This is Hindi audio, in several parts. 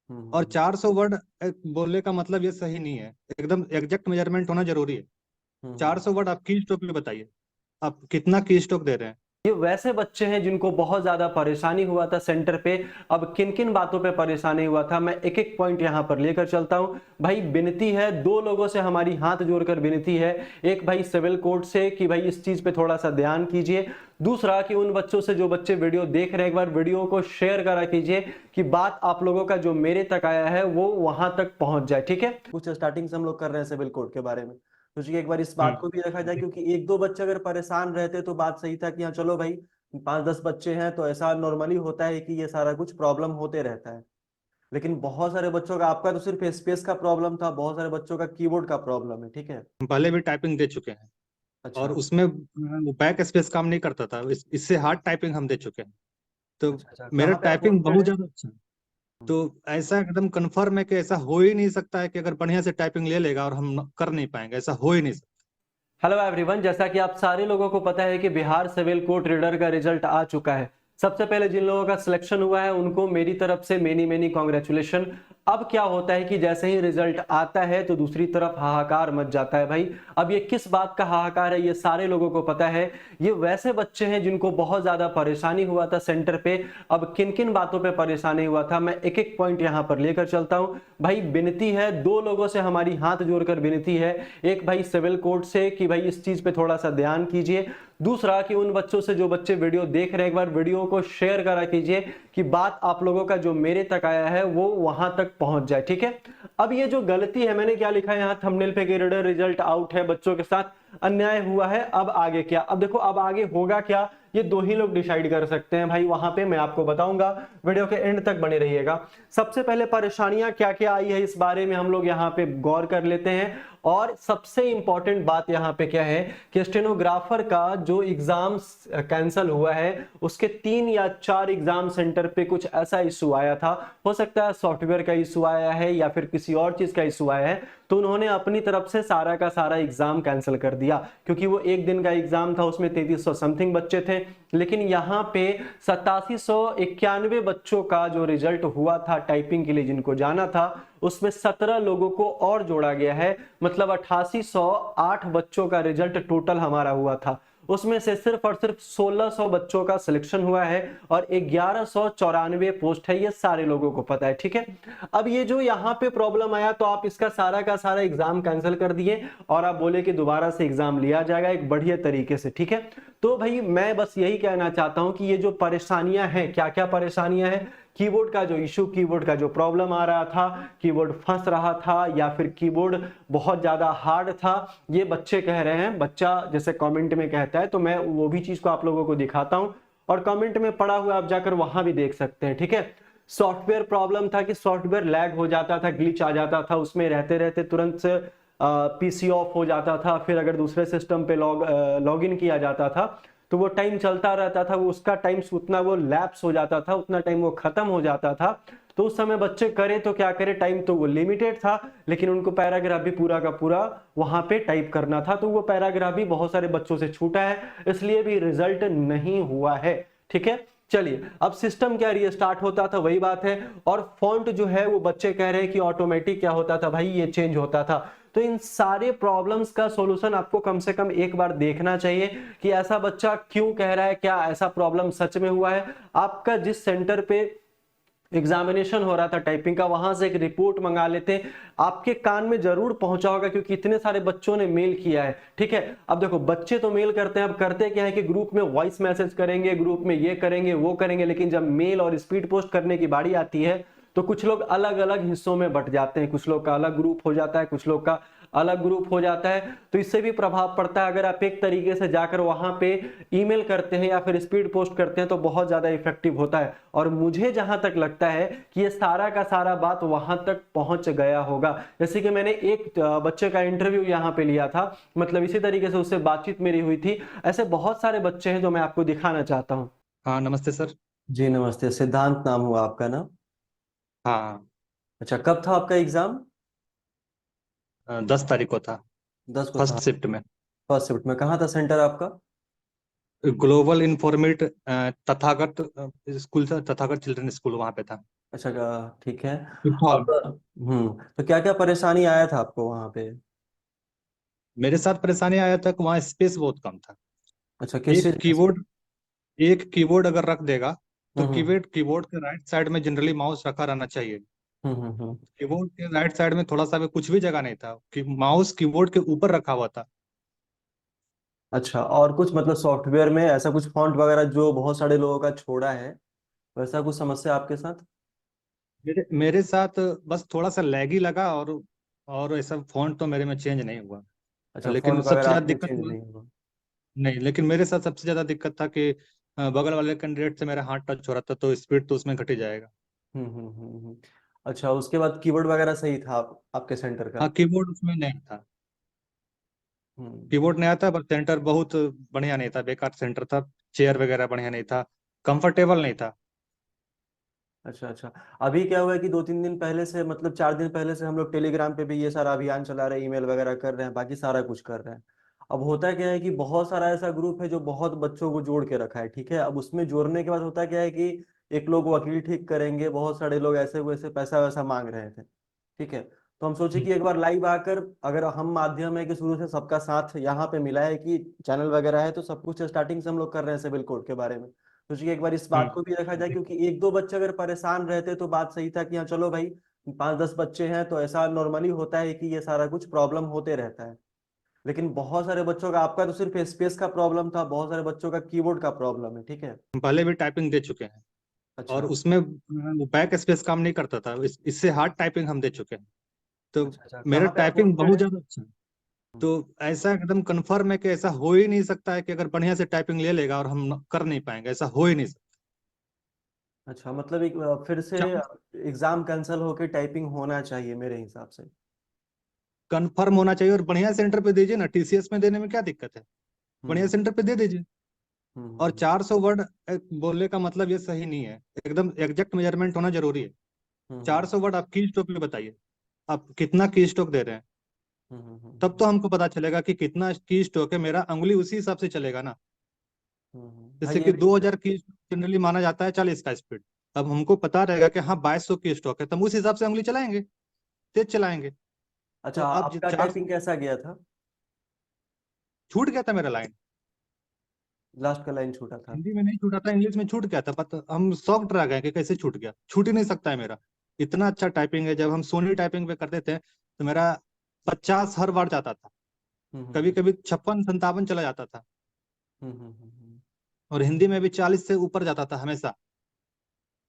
और हम्म 400 वर्ड बोलने का मतलब ये सही नहीं है। एकदम एग्जैक्ट मेजरमेंट होना जरूरी है। हम्म। 400 वर्ड आप की स्ट्रोक में बताइए, आप कितना की स्ट्रोक दे रहे हैं? ये वैसे बच्चे हैं जिनको बहुत ज्यादा परेशानी हुआ था सेंटर पे। अब किन किन बातों पे परेशानी हुआ था मैं एक एक पॉइंट यहां पर लेकर चलता हूं। भाई विनती है, दो लोगों से हमारी हाथ जोड़कर विनती है। एक भाई सिविल कोर्ट से कि भाई इस चीज पे थोड़ा सा ध्यान कीजिए। दूसरा कि उन बच्चों से जो बच्चे वीडियो देख रहे हैं, एक बार वीडियो को शेयर करा कीजिए कि बात आप लोगों का जो मेरे तक आया है वो वहां तक पहुंच जाए। ठीक है, कुछ स्टार्टिंग से हम लोग कर रहे हैं सिविल कोर्ट के बारे में, तो जी एक बार इस बात को भी देखा जाए, क्योंकि एक दो बच्चे अगर परेशान रहते तो बात सही था कि हाँ चलो भाई 5-10 बच्चे हैं तो ऐसा नॉर्मली होता है कि ये सारा कुछ प्रॉब्लम होते रहता है। लेकिन बहुत सारे बच्चों का, आपका तो सिर्फ स्पेस का प्रॉब्लम था, बहुत सारे बच्चों का कीबोर्ड का प्रॉब्लम है। ठीक है। हम पहले भी टाइपिंग दे चुके हैं और अच्छा उसमें बैक स्पेस काम नहीं करता था। इससे हार्ड टाइपिंग हम दे चुके हैं। तो अच्छा अच्छा, मेरा कहाँ पे आप टाइपिंग पोस्टेड बहुत है? ज्यादा अच्छा है। तो ऐसा एकदम कंफर्म है कि ऐसा हो ही नहीं सकता है कि अगर बढ़िया से टाइपिंग ले लेगा और हम कर नहीं पाएंगे, ऐसा हो ही नहीं सकता। हेलो एवरीवन, जैसा कि आप सारे लोगों को पता है कि बिहार सिविल कोर्ट रीडर का रिजल्ट आ चुका है। सबसे पहले जिन लोगों का सिलेक्शन हुआ है उनको मेरी तरफ से मेनी मेनी कॉन्ग्रेचुलेशन। अब क्या होता है कि जैसे ही रिजल्ट आता है तो दूसरी तरफ हाहाकार मच जाता है भाई। अब ये किस बात का हाहाकार है ये सारे लोगों को पता है। ये वैसे बच्चे हैं जिनको बहुत ज्यादा परेशानी हुआ था सेंटर पे। अब किन किन बातों पे परेशानी हुआ था मैं एक एक पॉइंट यहां पर लेकर चलता हूं। भाई विनती है, दो लोगों से हमारी हाथ जोड़कर विनती है। एक भाई सिविल कोर्ट से कि भाई इस चीज पे थोड़ा सा ध्यान कीजिए। दूसरा कि उन बच्चों से जो बच्चे वीडियो देख रहे हैं, एक बार वीडियो को शेयर करा कीजिए कि बात आप लोगों का जो मेरे तक आया है वो वहां तक पहुंच जाए। ठीक है। अब ये जो गलती है, मैंने क्या लिखा है यहाँ थंबनेल पे कि रीडर रिजल्ट आउट है, बच्चों के साथ अन्याय हुआ है, अब आगे क्या। अब देखो अब आगे होगा क्या ये दो ही लोग डिसाइड कर सकते हैं भाई, वहां पे मैं आपको बताऊंगा। वीडियो के एंड तक बने रहिएगा। सबसे पहले परेशानियां क्या क्या आई है इस बारे में हम लोग यहाँ पे गौर कर लेते हैं। और सबसे इंपॉर्टेंट बात यहाँ पे क्या है कि स्टेनोग्राफर का जो एग्जाम कैंसिल हुआ है उसके 3 या 4 एग्जाम सेंटर पे कुछ ऐसा इशू आया था। हो सकता है सॉफ्टवेयर का इशू आया है या फिर किसी और चीज का इशू आया है, तो उन्होंने अपनी तरफ से सारा का सारा एग्जाम कैंसिल कर दिया। क्योंकि वो एक दिन का एग्जाम था, उसमें 3300 समथिंग बच्चे थे। लेकिन यहाँ पे 8791 बच्चों का जो रिजल्ट हुआ था टाइपिंग के लिए जिनको जाना था, उसमें 17 लोगों को और जोड़ा गया है। मतलब 8808 बच्चों का रिजल्ट टोटल हमारा हुआ था। उसमें से सिर्फ और सिर्फ 1600 बच्चों का सिलेक्शन हुआ है और 1194 पोस्ट है, ये सारे लोगों को पता है। ठीक है। अब ये जो यहाँ पे प्रॉब्लम आया तो आप इसका सारा का सारा एग्जाम कैंसिल कर दिए और आप बोले कि दोबारा से एग्जाम लिया जाएगा एक बढ़िया तरीके से। ठीक है। तो भाई मैं बस यही कहना चाहता हूं कि ये जो परेशानियां हैं, क्या क्या परेशानियां हैं, कीबोर्ड का जो इशू, कीबोर्ड का जो प्रॉब्लम आ रहा था, कीबोर्ड फंस रहा था या फिर कीबोर्ड बहुत ज्यादा हार्ड था, ये बच्चे कह रहे हैं। बच्चा जैसे कमेंट में कहता है तो मैं वो भी चीज को आप लोगों को दिखाता हूं और कमेंट में पड़ा हुआ आप जाकर वहां भी देख सकते हैं। ठीक है। सॉफ्टवेयर प्रॉब्लम था कि सॉफ्टवेयर लैग हो जाता था, ग्लिच आ जाता था, उसमें रहते रहते तुरंत से पीसी ऑफ हो जाता था। फिर अगर दूसरे सिस्टम पे लॉग इन किया जाता था तो वो टाइम चलता रहता था, वो उसका टाइम उतना वो लैप्स हो जाता था, उतना टाइम वो खत्म हो जाता था। तो उस समय बच्चे करे तो क्या करे, टाइम तो वो लिमिटेड था लेकिन उनको पैराग्राफ भी पूरा का पूरा वहां पे टाइप करना था, तो वो पैराग्राफ भी बहुत सारे बच्चों से छूटा है, इसलिए भी रिजल्ट नहीं हुआ है। ठीक है। चलिए, अब सिस्टम क्या रीस्टार्ट होता था वही बात है। और फॉन्ट जो है वो बच्चे कह रहे हैं कि ऑटोमेटिक क्या होता था भाई, ये चेंज होता था। तो इन सारे प्रॉब्लम्स का सॉल्यूशन आपको कम से कम एक बार देखना चाहिए कि ऐसा बच्चा क्यों कह रहा है, क्या ऐसा प्रॉब्लम सच में हुआ है। आपका जिस सेंटर पे एग्जामिनेशन हो रहा था टाइपिंग का, वहां से एक रिपोर्ट मंगा लेते, आपके कान में जरूर पहुंचा होगा क्योंकि इतने सारे बच्चों ने मेल किया है। ठीक है। अब देखो बच्चे तो मेल करते हैं, अब करते क्या है कि ग्रुप में वॉइस मैसेज करेंगे, ग्रुप में ये करेंगे वो करेंगे, लेकिन जब मेल और स्पीड पोस्ट करने की बारी आती है तो कुछ लोग अलग अलग हिस्सों में बट जाते हैं, कुछ लोग का अलग ग्रुप हो जाता है, कुछ लोग का अलग ग्रुप हो जाता है। तो इससे भी प्रभाव पड़ता है। अगर आप एक तरीके से जाकर वहां पे ईमेल करते हैं या फिर स्पीड पोस्ट करते हैं तो बहुत ज्यादा इफेक्टिव होता है। और मुझे जहां तक लगता है कि ये सारा का सारा बात वहां तक पहुंच गया होगा। जैसे कि मैंने एक बच्चे का इंटरव्यू यहाँ पे लिया था, मतलब इसी तरीके से उससे बातचीत मेरी हुई थी। ऐसे बहुत सारे बच्चे हैं जो मैं आपको दिखाना चाहता हूँ। हाँ, नमस्ते सर। जी नमस्ते, सिद्धांत नाम हुआ आपका ना? हाँ। अच्छा, कब था आपका एग्जाम? 10 तारीख को था। 10 को था? फर्स्ट शिफ्ट में। फर्स्ट शिफ्ट में कहाँ था सेंटर आपका? ग्लोबल इन्फॉर्मेट तथागत स्कूल था, तथागत चिल्ड्रन स्कूल, वहां पे था। अच्छा ठीक है। पिस्तौल अब में। तो क्या क्या परेशानी आया था आपको वहां पे? मेरे साथ परेशानी आया था कि वहाँ स्पेस बहुत कम था। अच्छा, किस एक चीज का? कीबोर्ड एक कीबोर्ड अगर रख देगा तो हम्म कीबोर्ड कीबोर्ड के राइट साइड में जनरली माउस रखा रहना चाहिए। हम्म। कीबोर्ड के राइट साइड में थोड़ा सा भी कुछ भी जगह नहीं था कि माउस कीबोर्ड के ऊपर रखा हुआ था। अच्छा, और कुछ मतलब सॉफ्टवेयर में ऐसा कुछ फॉन्ट वगैरह जो बहुत सारे लोगों का छोड़ा है, वैसा कुछ समस्या आपके साथ? मेरे साथ बस थोड़ा सा लैगी लगा, और ऐसा फॉन्ट तो मेरे में चेंज नहीं हुआ। अच्छा, लेकिन फॉन्ट सबसे वगैरह ज्यादा आप में दिक्कत चेंज हुआ, नहीं हुआ? नहीं, लेकिन मेरे साथ सबसे ज्यादा दिक्कत था कि बगल वाले कैंडिडेट से मेरा हाथ टच हो रहा था, तो स्पीड तो उसमें घट ही जाएगा। हम्म। अच्छा, उसके बाद कीबोर्ड वगैरह सही था आपके सेंटर का? हाँ, कीबोर्ड उसमें नहीं था। हम्म। कीबोर्ड नया था, पर सेंटर बहुत बढ़िया नहीं था, बेकार सेंटर था। चेयर वगैरह बढ़िया नहीं था, कंफर्टेबल नहीं था। अच्छा अच्छा। अभी क्या हुआ है कि 2-3 दिन पहले से, मतलब 4 दिन पहले से हम लोग टेलीग्राम पे भी ये सारा अभियान चला रहे हैं, ईमेल वगैरह कर रहे हैं, बाकी सारा कुछ कर रहे हैं। अब होता क्या है कि बहुत सारा ऐसा ग्रुप है जो बहुत बच्चों को जोड़ के रखा है, ठीक है। अब उसमें जोड़ने के बाद होता क्या है कि एक लोग वकील ठीक करेंगे, बहुत सारे लोग ऐसे वैसे पैसा वैसा मांग रहे थे, ठीक है। तो हम सोचे हम्म, कि एक बार लाइव आकर, अगर हम माध्यम है कि शुरू से सबका साथ यहाँ पे मिला है कि चैनल वगैरह है, तो सब कुछ स्टार्टिंग से हम लोग कर रहे हैं सिविल कोड के बारे में। सोचिए कि एक बार इस बात को भी देखा जाए, क्योंकि 1-2 बच्चे अगर परेशान रहते तो बात सही था कि हाँ चलो भाई, 5-10 बच्चे हैं तो ऐसा नॉर्मली होता है कि ये सारा कुछ प्रॉब्लम होते रहता है। लेकिन बहुत सारे बच्चों का, आपका तो सिर्फ स्पेस का प्रॉब्लम था, बहुत सारे बच्चों का कीबोर्ड का प्रॉब्लम है, ठीक है। हम पहले भी टाइपिंग दे चुके हैं, और अच्छा उसमें बैक स्पेस काम नहीं करता था। इससे हार्ड टाइपिंग हम दे चुके हैं। तो अच्छा। अच्छा, मेरा कहाँ पे आप टाइपिंग पोस्टेड बहुत है? ज्यादा अच्छा है। तो ऐसा एकदम कंफर्म है कि ऐसा हो ही नहीं सकता है कि अगर बढ़िया से टाइपिंग ले लेगा और हम कर नहीं पाएंगे, ऐसा हो ही नहीं सकता। अच्छा, मतलब एक फिर से एग्जाम कैंसिल होके टाइपिंग होना चाहिए मेरे हिसाब से। कंफर्म होना चाहिए, और बढ़िया सेंटर पे दीजिए ना। टीसीएस में देने में क्या दिक्कत है? बढ़िया हम्म सेंटर पे दे दीजिए। और हम्म 400 वर्ड बोलने का मतलब ये सही नहीं है। एकदम एग्जैक्ट मेजरमेंट होना जरूरी है। हम्म 400 वर्ड आप की स्ट्रोक में बताइए, आप कितना की स्ट्रोक दे रहे हैं। तब तो हमको पता चलेगा कि कितना की स्ट्रोक है, मेरा अंगुली उसी हिसाब से चलेगा ना। हाँ, जैसे ये कि भी। 2000 की जनरली माना जाता है 40 का स्पीड। अब हमको पता रहेगा कि हाँ 2200 की स्ट्रोक है, तो हम उस हिसाब से उंगली चलाएंगे, तेज चलाएंगे। तो अच्छा, अब आपका 400 टाइपिंग कैसा गया था? छूट गया था मेरा लाइन। लास्ट का लाइन छूटा था? हिंदी में नहीं छूटा था, इंग्लिश में छूट गया था। पता, हम शॉक्ड रह गए कि कैसे छूट गया। छूट ही नहीं सकता है मेरा। इतना अच्छा टाइपिंग है। जब हम सोनी टाइपिंग पे करते थे तो मेरा 50 हर बार जाता था। हम्म कभी हम्म कभी 56 57 चला जाता था। हम्म। और हिंदी में भी 40 से ऊपर जाता था हमेशा।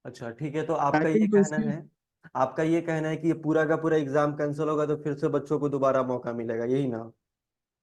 अच्छा ठीक है, तो आपका ये टाइपिंग तो कहना इसकी, है, आपका ये कहना है कि ये पूरा का पूरा एग्जाम कैंसिल होगा तो फिर से बच्चों को दोबारा मौका मिलेगा, यही ना?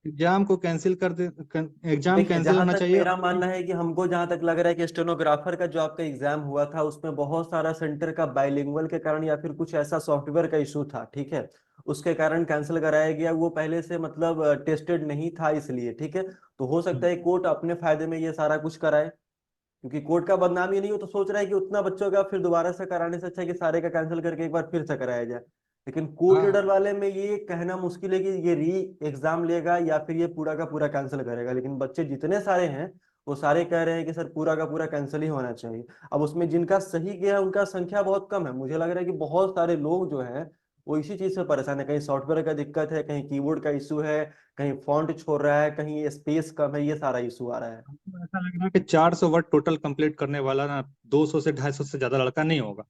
एग्जाम को कैंसिल कर दे। एग्जाम देखिए, कैंसिल जहां होना तक चाहिए। मेरा मानना है कि हमको जहां तक लग रहा है कि स्टेनोग्राफर का जो आपका एग्जाम हुआ था उसमें बहुत सारा सेंटर का बाइलिंगुअल के कारण या फिर कुछ ऐसा सॉफ्टवेयर का इशू था, ठीक है। उसके कारण कैंसिल कराया गया, वो पहले से मतलब टेस्टेड नहीं था इसलिए, ठीक है। तो हो सकता है कोर्ट अपने फायदे में ये सारा कुछ कराए, क्योंकि कोर्ट का बदनाम ये नहीं हो तो सोच रहा है कि उतना बच्चों का फिर दोबारा से कराने से अच्छा है कि सारे का कैंसिल करके एक बार फिर से कराया जाए। लेकिन कोर्ट हाँ, रीडर वाले में ये कहना मुश्किल है कि ये री एग्जाम लेगा या फिर ये पूरा का पूरा कैंसिल करेगा, लेकिन बच्चे जितने सारे हैं वो सारे कह रहे हैं कि सर पूरा का पूरा कैंसिल ही होना चाहिए। अब उसमें जिनका सही गया उनका संख्या बहुत कम है, मुझे लग रहा है कि बहुत सारे लोग जो हैं वो इसी चीज से परेशान है, कहीं सॉफ्टवेयर का दिक्कत है, कहीं कीबोर्ड का इशू है, कहीं फॉन्ट छोड़ रहा है, कहीं स्पेस कम है, ये सारा इशू आ रहा है। हमको ऐसा लग रहा है कि 400 वर्ड टोटल कंप्लीट करने वाला ना 200 से 250 से ज्यादा लड़का नहीं होगा।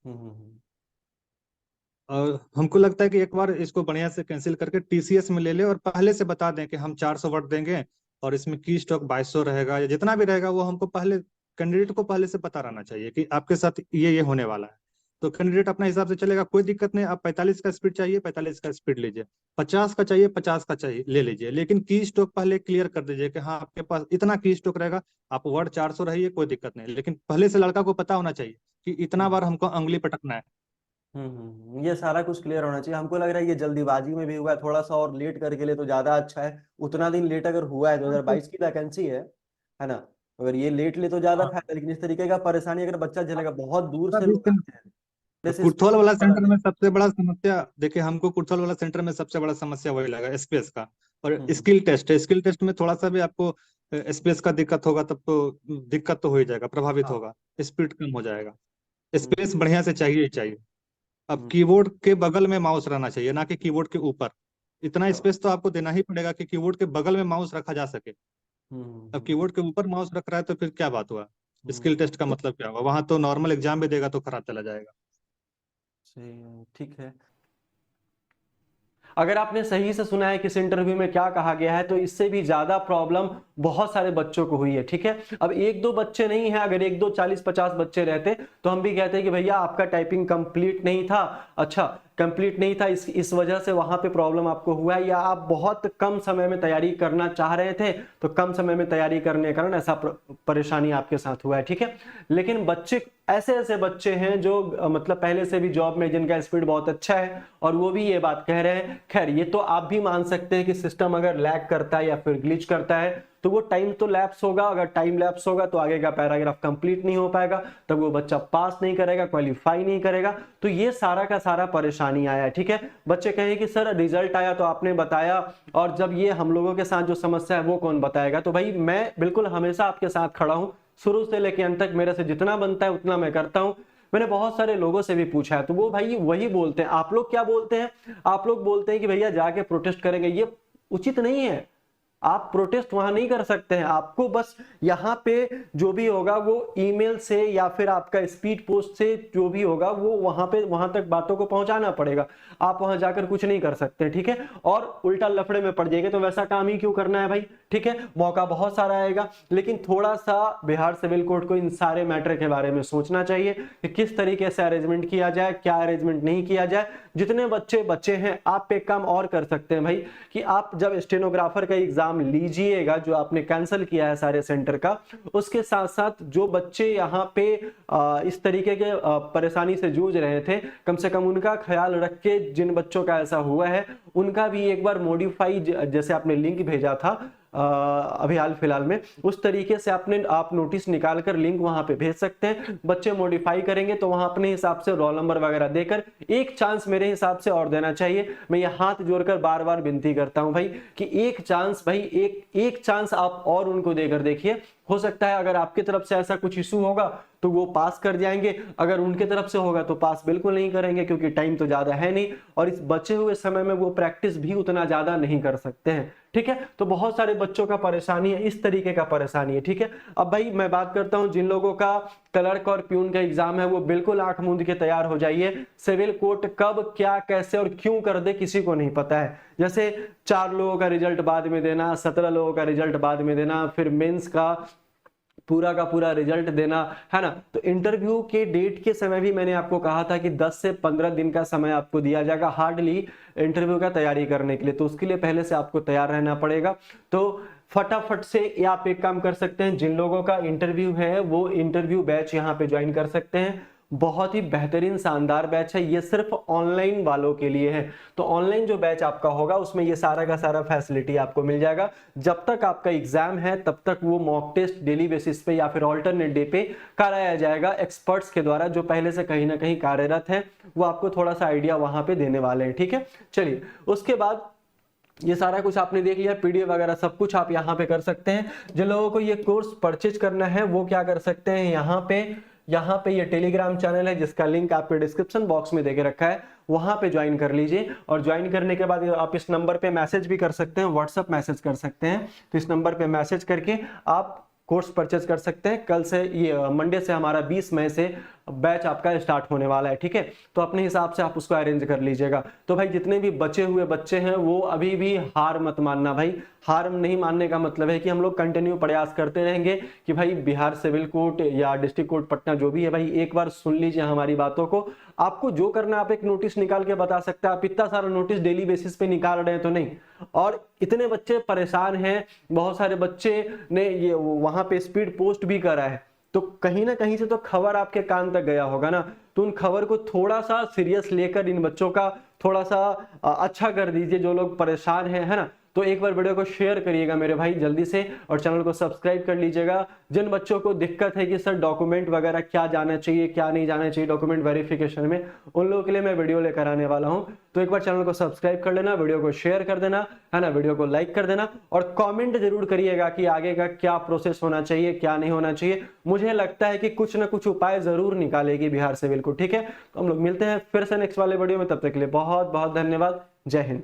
हम्म। और हमको लगता है कि एक बार इसको बढ़िया से कैंसिल करके टीसीएस में ले ले, और पहले से बता दें कि हम 400 वर्ड देंगे, और इसमें की स्टॉक 2200 रहेगा या जितना भी रहेगा, वो हमको पहले, कैंडिडेट को पहले से पता रहना चाहिए कि आपके साथ ये होने वाला है। तो कैंडिडेट अपने हिसाब से चलेगा, कोई दिक्कत नहीं। आप 45 का स्पीड चाहिए 45 का स्पीड लीजिए, 50 का चाहिए 50 का चाहिए ले लीजिए, लेकिन की स्टॉक पहले क्लियर कर दीजिए कि हाँ आपके पास इतना की स्टॉक रहेगा। आप वर्ड 400 रहिए, कोई दिक्कत नहीं, लेकिन पहले से लड़का को पता होना चाहिए कि इतना हम्म बार हमको अंगुली पटकना है। ये सारा कुछ क्लियर होना चाहिए। हमको लग रहा है ये जल्दीबाजी में भी हुआ है, थोड़ा सा और लेट करके ले तो ज्यादा अच्छा है। उतना दिन लेट अगर हुआ है, हाँ, तो 2022 की वैकेंसी है ना, अगर ये लेट ले तो ज्यादा फायदा, लेकिन इस तरीके का परेशानी अगर बच्चा झेलेगा, बहुत दूर से लोग आते हैं, जैसे कुर्थोल स्पेस वाला वाला सेंटर में देखिए। सबसे बड़ा समस्या, देखिए हमको कुर्थोल वाला सेंटर में सबसे बड़ा समस्या वही लगा, स्पेस का। और हम्म स्किल टेस्ट है, स्किल टेस्ट में थोड़ा सा भी आपको स्पेस का दिक्कत होगा, तब तो दिक्कत तो हो ही जाएगा, प्रभावित हाँ। होगा, स्पीड कम हो जाएगा। स्पेस बढ़िया से चाहिए ही चाहिए। अब हम्म, कीबोर्ड के बगल में माउस रहना चाहिए, ना कि कीबोर्ड के ऊपर। इतना तो स्पेस तो आपको देना ही पड़ेगा कि कीबोर्ड के बगल में माउस रखा जा सके। अब हम्म, कीबोर्ड के ऊपर माउस रख रहा है तो फिर क्या बात हुआ? स्किल हम्म, टेस्ट का मतलब क्या हुआ? वहां तो नॉर्मल एग्जाम भी देगा तो खराब चला जाएगा। सही है, ठीक है। अगर आपने सही से सुना है किस इंटरव्यू में क्या कहा गया है, तो इससे भी ज्यादा प्रॉब्लम बहुत सारे बच्चों को हुई है, ठीक है। अब एक दो बच्चे नहीं है, अगर एक दो 40-50 बच्चे रहते तो हम भी कहते हैं कि भैया आपका टाइपिंग कंप्लीट नहीं था, अच्छा कंप्लीट नहीं था, इस वजह से वहां पे प्रॉब्लम आपको हुआ है, या आप बहुत कम समय में तैयारी करना चाह रहे थे तो कम समय में तैयारी करने के कारण ऐसा परेशानी आपके साथ हुआ है, ठीक है। लेकिन बच्चे ऐसे ऐसे बच्चे हैं जो मतलब पहले से भी जॉब में जिनका स्पीड बहुत अच्छा है और वो भी ये बात कह रहे हैं। खैर ये तो आप भी मान सकते हैं कि सिस्टम अगर लैग करता है या फिर ग्लिच करता है तो वो टाइम तो लैप्स होगा, अगर टाइम लैप्स होगा तो आगे का पैराग्राफ कंप्लीट नहीं हो पाएगा, तब वो बच्चा पास नहीं करेगा, क्वालिफाई नहीं करेगा। तो ये सारा का सारा परेशानी आया है, ठीक है। बच्चे कहें कि सर रिजल्ट आया तो आपने बताया, और जब ये हम लोगों के साथ जो समस्या है वो कौन बताएगा? तो भाई मैं बिल्कुल हमेशा आपके साथ खड़ा हूं, शुरू से लेकर अंत तक मेरे से जितना बनता है उतना मैं करता हूं। मैंने बहुत सारे लोगों से भी पूछा है तो वो भाई वही बोलते हैं। आप लोग क्या बोलते हैं? आप लोग बोलते हैं कि भैया जाके प्रोटेस्ट करेंगे, ये उचित नहीं है। आप प्रोटेस्ट वहां नहीं कर सकते हैं, आपको बस यहाँ पे जो भी होगा वो ईमेल से या फिर आपका स्पीड पोस्ट से जो भी होगा वो वहां पे वहां तक बातों को पहुंचाना पड़ेगा। आप वहां जाकर कुछ नहीं कर सकते, ठीक है। और उल्टा लफड़े में पड़ जाएंगे तो वैसा काम ही क्यों करना है भाई, ठीक है। मौका बहुत सारा आएगा, लेकिन थोड़ा सा बिहार सिविल कोर्ट को इन सारे मैटर के बारे में सोचना चाहिए कि किस तरीके से अरेंजमेंट किया जाए, क्या अरेंजमेंट नहीं किया जाए। जितने बच्चे बच्चे हैं, आप एक काम और कर सकते हैं भाई कि आप जब स्टेनोग्राफर का एग्जाम लीजिएगा जो आपने कैंसिल किया है सारे सेंटर का, उसके साथ साथ जो बच्चे यहाँ पे इस तरीके के परेशानी से जूझ रहे थे, कम से कम उनका ख्याल रख के, जिन बच्चों का ऐसा हुआ है उनका भी एक बार मॉडिफाई, जैसे आपने लिंक भेजा था अभी हाल फिलहाल में, उस तरीके से आप नोटिस निकाल कर लिंक वहां पे भेज सकते हैं। बच्चे मॉडिफाई करेंगे तो वहां अपने हिसाब से रोल नंबर वगैरह देकर एक चांस मेरे हिसाब से और देना चाहिए। मैं ये हाथ जोड़कर बार बार विनती करता हूं भाई कि एक चांस भाई, एक चांस आप और उनको देकर देखिए। हो सकता है अगर आपकी तरफ से ऐसा कुछ इशू होगा तो वो पास कर जाएंगे, अगर उनके तरफ से होगा तो पास बिल्कुल नहीं करेंगे, क्योंकि टाइम तो ज्यादा है नहीं और इस बचे हुए समय में वो प्रैक्टिस भी उतना ज्यादा नहीं कर सकते हैं, ठीक है। तो बहुत सारे बच्चों का परेशानी है, इस तरीके का परेशानी है, ठीक है। अब भाई मैं बात करता हूं जिन लोगों का क्लर्क और प्यून का एग्जाम है, वो बिल्कुल आंख मूंद के तैयार हो जाइए। सिविल कोर्ट कब क्या कैसे और क्यों कर दे किसी को नहीं पता है। जैसे 4 लोगों का रिजल्ट बाद में देना, 17 लोगों का रिजल्ट बाद में देना, फिर मेंस का पूरा का पूरा रिजल्ट देना, है ना। तो इंटरव्यू के डेट के समय भी मैंने आपको कहा था कि 10 से 15 दिन का समय आपको दिया जाएगा हार्डली इंटरव्यू का तैयारी करने के लिए, तो उसके लिए पहले से आपको तैयार रहना पड़ेगा। तो फटाफट से ये आप एक काम कर सकते हैं, जिन लोगों का इंटरव्यू है वो इंटरव्यू बैच यहाँ पे ज्वाइन कर सकते हैं। बहुत ही बेहतरीन शानदार बैच है, ये सिर्फ ऑनलाइन वालों के लिए है। तो ऑनलाइन जो बैच आपका होगा उसमें ये सारा का सारा फैसिलिटी आपको मिल जाएगा। जब तक आपका एग्जाम है तब तक वो मॉक टेस्ट डेली बेसिस पे या फिर ऑल्टरनेट डे पे कराया जाएगा एक्सपर्ट्स के द्वारा, जो पहले से कहीं ना कहीं कार्यरत है, वो आपको थोड़ा सा आइडिया वहां पे देने वाले हैं, ठीक है। चलिए उसके बाद ये सारा कुछ आपने देख लिया, पीडीएफ वगैरह सब कुछ आप यहाँ पे कर सकते हैं। जिन लोगों को ये कोर्स परचेज करना है वो क्या कर सकते हैं, यहाँ पे ये टेलीग्राम चैनल है जिसका लिंक आपके डिस्क्रिप्शन बॉक्स में देके रखा है, वहां पे ज्वाइन कर लीजिए। और ज्वाइन करने के बाद आप इस नंबर पे मैसेज भी कर सकते हैं, व्हाट्सएप मैसेज कर सकते हैं। तो इस नंबर पे मैसेज करके आप कोर्स परचेज कर सकते हैं। कल से ये मंडे से हमारा 20 मई से बैच आपका स्टार्ट होने वाला है, ठीक है। तो अपने हिसाब से आप उसको अरेंज कर लीजिएगा। तो भाई जितने भी बचे हुए बच्चे हैं वो अभी भी हार मत मानना भाई। हार नहीं मानने का मतलब है कि हम लोग कंटिन्यू प्रयास करते रहेंगे कि भाई बिहार सिविल कोर्ट या डिस्ट्रिक्ट कोर्ट पटना जो भी है भाई, एक बार सुन लीजिए हमारी बातों को। आपको जो करना आप एक नोटिस निकाल के बता सकते हैं, आप इतना सारा नोटिस डेली बेसिस पे निकाल रहे हैं तो नहीं, और इतने बच्चे परेशान हैं, बहुत सारे बच्चे ने ये वहां पे स्पीड पोस्ट भी करा है, तो कहीं ना कहीं से तो खबर आपके कान तक गया होगा ना। तो उन खबर को थोड़ा सा सीरियस लेकर इन बच्चों का थोड़ा सा अच्छा कर दीजिए, जो लोग परेशान हैं, है ना। तो एक बार वीडियो को शेयर करिएगा मेरे भाई जल्दी से, और चैनल को सब्सक्राइब कर लीजिएगा। जिन बच्चों को दिक्कत है कि सर डॉक्यूमेंट वगैरह क्या जाना चाहिए क्या नहीं जाना चाहिए डॉक्यूमेंट वेरिफिकेशन में, उन लोगों के लिए मैं वीडियो लेकर आने वाला हूं। तो एक बार चैनल को सब्सक्राइब कर लेना, वीडियो को शेयर कर देना, है ना, वीडियो को लाइक कर देना, और कमेंट जरूर करिएगा कि आगे का क्या प्रोसेस होना चाहिए क्या नहीं होना चाहिए। मुझे लगता है कि कुछ ना कुछ उपाय जरूर निकालेगी बिहार सिविल कोड। ठीक है, तो हम लोग मिलते हैं फिर से नेक्स्ट वाले वीडियो में, तब तक के लिए बहुत बहुत धन्यवाद। जय हिंद।